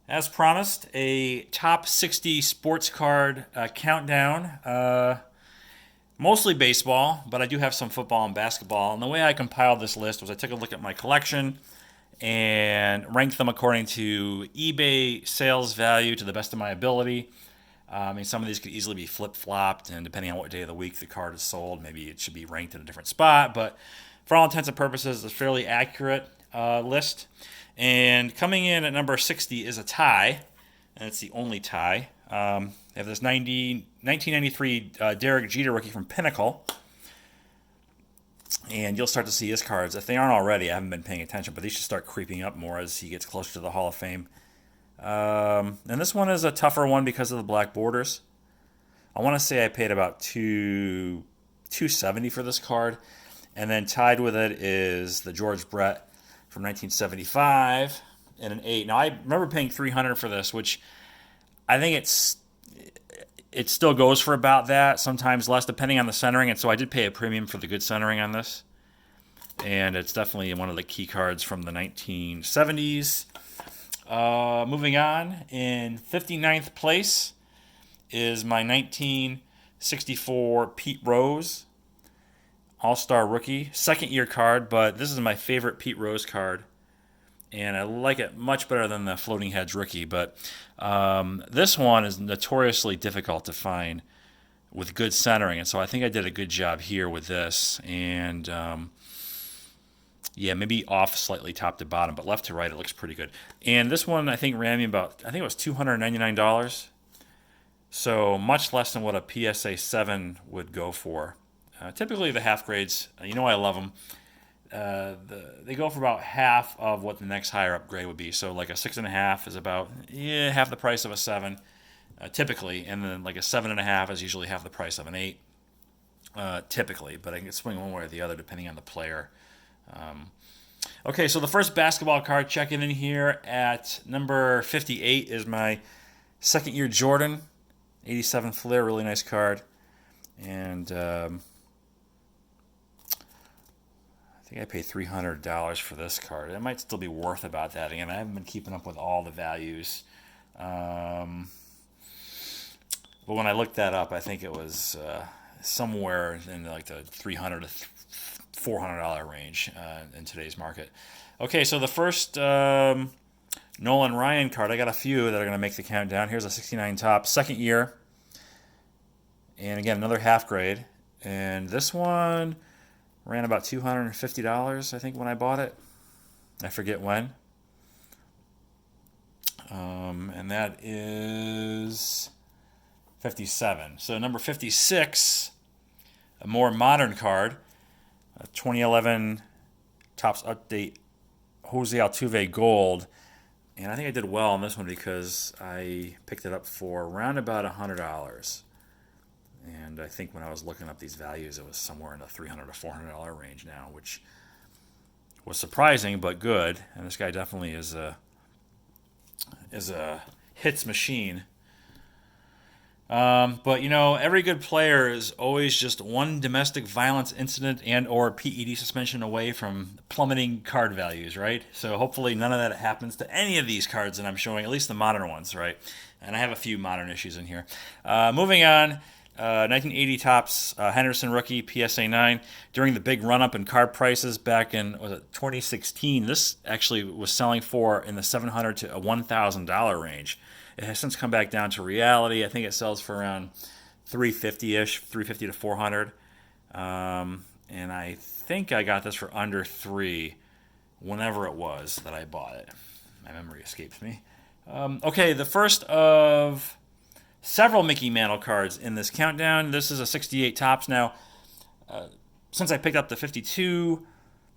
As promised, a top 60 sports card countdown. Mostly baseball, but I do have some football and basketball. And the way I compiled this list was I took a look at my collection and ranked them according to eBay sales value to the best of my ability. I mean, some of these could easily be flip-flopped, and depending on what day of the week the card is sold, maybe it should be ranked in a different spot. But for all intents and purposes, it's a fairly accurate list. And coming in at number 60 is a tie, and it's the only tie. They have this 1993 Derek Jeter rookie from Pinnacle. And you'll start to see his cards. If they aren't already, I haven't been paying attention, but these should start creeping up more as he gets closer to the Hall of Fame. And this one is a tougher one because of the black borders. I want to say I paid about $270 for this card. And then tied with it is the George Brett from 1975 and an 8. Now, I remember paying $300 for this, which I think it still goes for about that, sometimes less, depending on the centering. And so I did pay a premium for the good centering on this. And it's definitely one of the key cards from the 1970s. Moving on, in 59th place is my 1964 Pete Rose All-Star Rookie. Second year card, but this is my favorite Pete Rose card. And I like it much better than the Floating Heads Rookie. But this one is notoriously difficult to find with good centering. And so I think I did a good job here with this. And yeah, maybe off slightly top to bottom, but left to right, it looks pretty good. And this one, I think, ran me about, I think it was $299. So much less than what a PSA 7 would go for. Typically, the half grades, you know I love them. They go for about half of what the next higher up grade would be. So like a 6.5 is about half the price of a 7, typically. And then like a 7.5 is usually half the price of an 8, typically. But I can swing one way or the other depending on the player. Okay, so the first basketball card checking in here at number 58 is my second year Jordan 87 Flair, really nice card. And I think I paid $300 for this card. It might still be worth about that. Again, I haven't been keeping up with all the values. But when I looked that up, I think it was somewhere in like the $300 to $400 range in today's market. Okay, so the first Nolan Ryan card, I got a few that are going to make the countdown. Here's a 69 top, second year. And again, another half grade. And this one ran about $250, I think, when I bought it. I forget when. And that is 57. So number 56, a more modern card. 2011 Topps Update Jose Altuve Gold. And I think I did well on this one because I picked it up for around about $100. And I think when I was looking up these values, it was somewhere in the $300 to $400 range now, which was surprising but good. And this guy definitely is a hits machine. But, you know, every good player is always just one domestic violence incident and or PED suspension away from plummeting card values, right? So hopefully none of that happens to any of these cards that I'm showing, at least the modern ones, right? And I have a few modern issues in here. Moving on, 1980 Topps Henderson rookie, PSA 9. During the big run-up in card prices back in, was it 2016, this actually was selling for in the $700 to $1,000 range. It has since come back down to reality. I think it sells for around $350-ish, $350 to $400. And I think I got this for under $3 whenever it was that I bought it. My memory escapes me. Okay, the first of several Mickey Mantle cards in this countdown. This is a 68 Topps. Now, since I picked up the 52,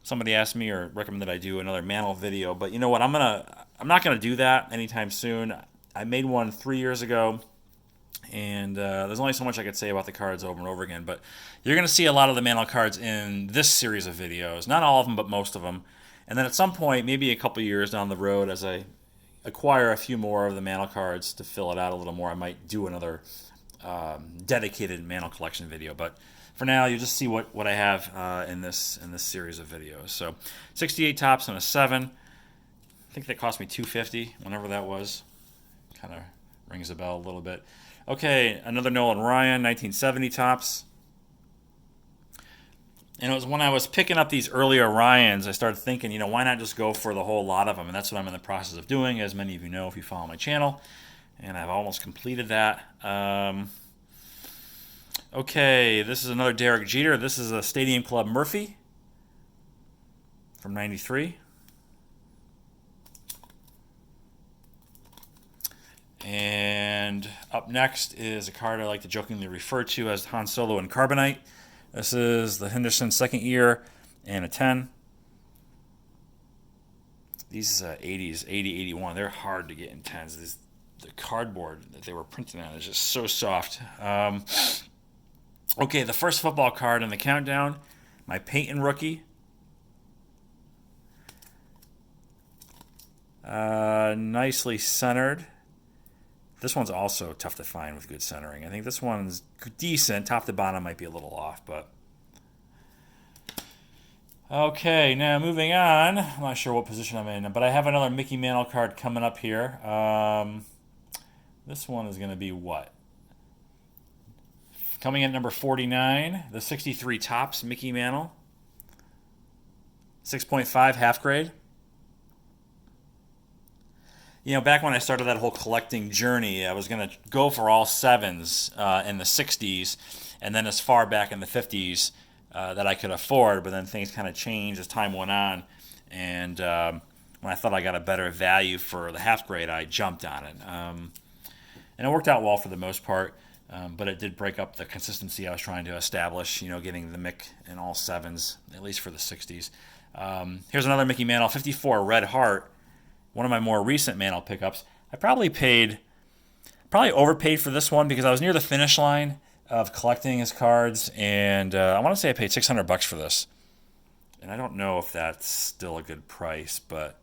somebody asked me or recommended I do another Mantle video. But you know what? I'm not gonna do that anytime soon. I made one 3 years ago, and there's only so much I could say about the cards over and over again, but you're going to see a lot of the Mantle cards in this series of videos. Not all of them, but most of them. And then at some point, maybe a couple years down the road, as I acquire a few more of the Mantle cards to fill it out a little more, I might do another dedicated Mantle collection video. But for now, you just see what I have in this series of videos. So 68 Topps and a 7. I think that cost me $250, whenever that was. kind of rings a bell a little bit. Okay, another Nolan Ryan, 1970 tops. And it was when I was picking up these earlier Ryans, I started thinking, why not just go for the whole lot of them? And that's what I'm in the process of doing, as many of you know if you follow my channel. And I've almost completed that. Okay, this is another Derek Jeter. This is a Stadium Club Murphy from 93. And up next is a card I like to jokingly refer to as Han Solo in Carbonite. This is the Henderson second year and a 10. These 80s, 80, 81, they're hard to get in 10s. The cardboard that they were printing on is just so soft. Okay, the first football card in the countdown, my Peyton rookie. Nicely centered. This one's also tough to find with good centering. I think this one's decent. Top to bottom might be a little off, but... Okay, now moving on. I'm not sure what position I'm in, but I have another Mickey Mantle card coming up here. This one is going to be what? Coming in at number 49, the 63 tops Mickey Mantle. 6.5 half grade. Back when I started that whole collecting journey, I was going to go for all 7s in the 60s, and then as far back in the 50s that I could afford, but then things kind of changed as time went on, and when I thought I got a better value for the half grade, I jumped on it. And it worked out well for the most part, but it did break up the consistency I was trying to establish, getting the Mick in all 7s, at least for the 60s. Here's another Mickey Mantle, 54 Red Heart. One of my more recent Mantle pickups. I probably overpaid for this one because I was near the finish line of collecting his cards, and I want to say I paid $600 for this. And I don't know if that's still a good price, but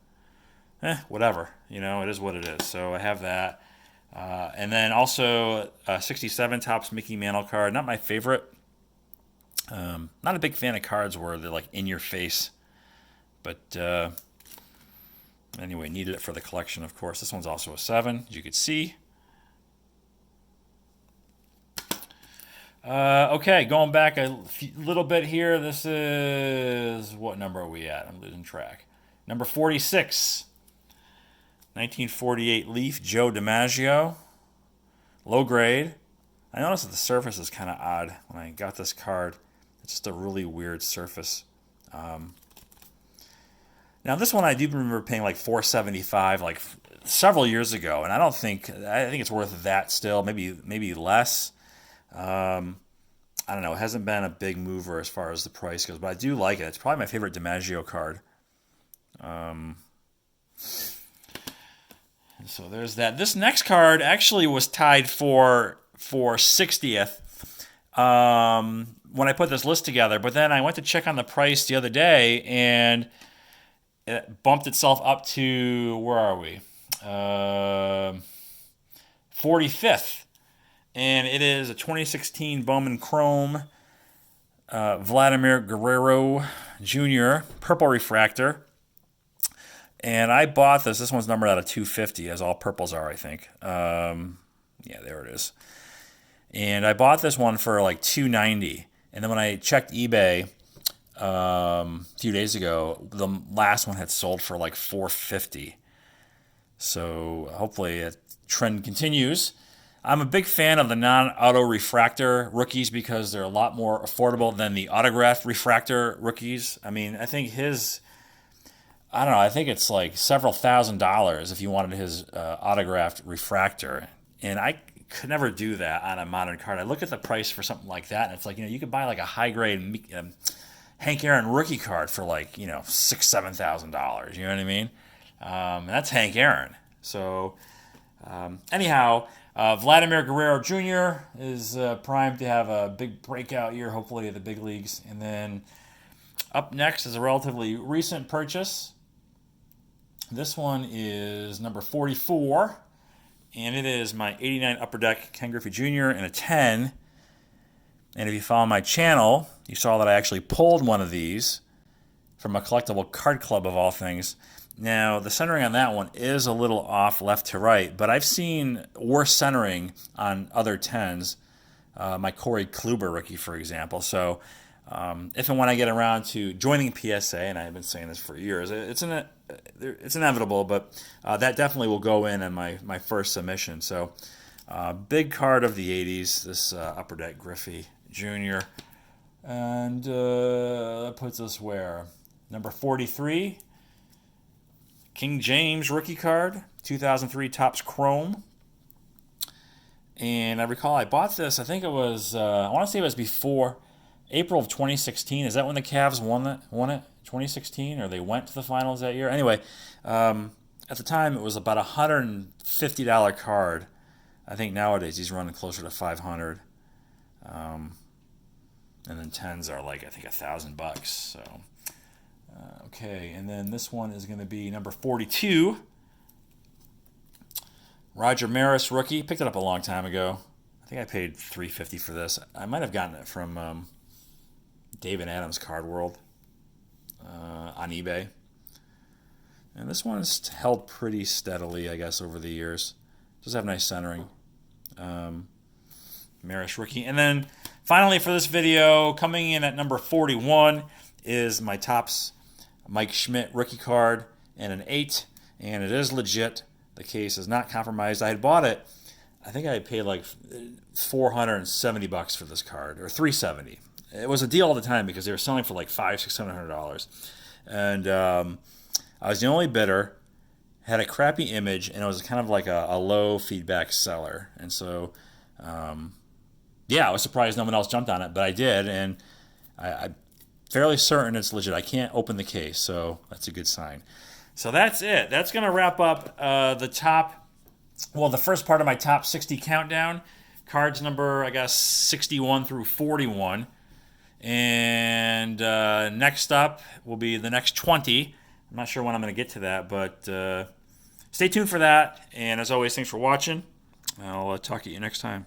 whatever. It is what it is. So I have that. And then also 67 tops Mickey Mantle card. Not my favorite. Not a big fan of cards where they're like in your face, but... Anyway, needed it for the collection, of course. This one's also a 7, as you can see. Okay, going back a little bit here. This is... What number are we at? I'm losing track. Number 46. 1948 Leaf Joe Dimaggio. Low grade. I noticed that the surface is kind of odd when I got this card. It's just a really weird surface. Now this one I do remember paying like $475 like several years ago, and I think it's worth that still, maybe less. I don't know. It hasn't been a big mover as far as the price goes, but I do like it. It's probably my favorite Dimaggio card. So there's that. This next card actually was tied for 60th when I put this list together, but then I went to check on the price the other day, and it bumped itself up to, where are we? 45th. And it is a 2016 Bowmen Chrome Vladimir Guerrero Jr. Purple Refractor. And I bought this. This one's numbered out of 250, as all purples are, I think. Yeah, there it is. And I bought this one for like $290. And then when I checked eBay a few days ago, the last one had sold for like $450. So hopefully a trend continues. I'm a big fan of the non-auto refractor rookies because they're a lot more affordable than the autographed refractor rookies. I mean, I think I think it's like several $1,000s if you wanted his autographed refractor. And I could never do that on a modern card. I look at the price for something like that, and it's like, you could buy like a high-grade Hank Aaron rookie card for like, $6,000-$7,000. You know what I mean? And that's Hank Aaron. So, anyhow, Vladimir Guerrero Jr. is primed to have a big breakout year, hopefully at the big leagues. And then up next is a relatively recent purchase. This one is number 44, and it is my 89 Upper Deck Ken Griffey Jr. and a 10. And if you follow my channel, you saw that I actually pulled one of these from a collectible card club of all things. Now, the centering on that one is a little off left to right, but I've seen worse centering on other 10s. My Corey Kluber rookie, for example. So, if and when I get around to joining PSA, and I've been saying this for years, it's inevitable, but that definitely will go in my first submission. So, big card of the 80s, this Upper Deck Griffey Jr. And that puts us where? Number 43. King James rookie card, 2003 Topps Chrome. And I recall I bought this, I think it was, I want to say it was before April of 2016. Is that when the Cavs won it? 2016? Or they went to the finals that year? Anyway, at the time it was about a $150 card. I think nowadays he's running closer to $500. And then 10s are like, I think, $1,000. So. Okay, and then this one is going to be number 42. Roger Maris rookie. Picked it up a long time ago. I think I paid $350 for this. I might have gotten it from David Adams Card World on eBay. And this one is held pretty steadily, I guess, over the years. Does have nice centering. Maris rookie. And then finally for this video, coming in at number 41 is my Topps Mike Schmidt rookie card and an 8, and it is legit. The case is not compromised. I had bought it. I think I paid like $470 for this card, or $370. It was a deal all the time because they were selling for like $500-$700, and I was the only bidder. Had a crappy image, and it was kind of like a low feedback seller, and so yeah, I was surprised no one else jumped on it, but I did, and I'm fairly certain it's legit. I can't open the case, so that's a good sign. So that's it. That's going to wrap up the first part of my top 60 countdown. Cards number, I guess, 61 through 41. And next up will be the next 20. I'm not sure when I'm going to get to that, but stay tuned for that. And as always, thanks for watching. I'll talk to you next time.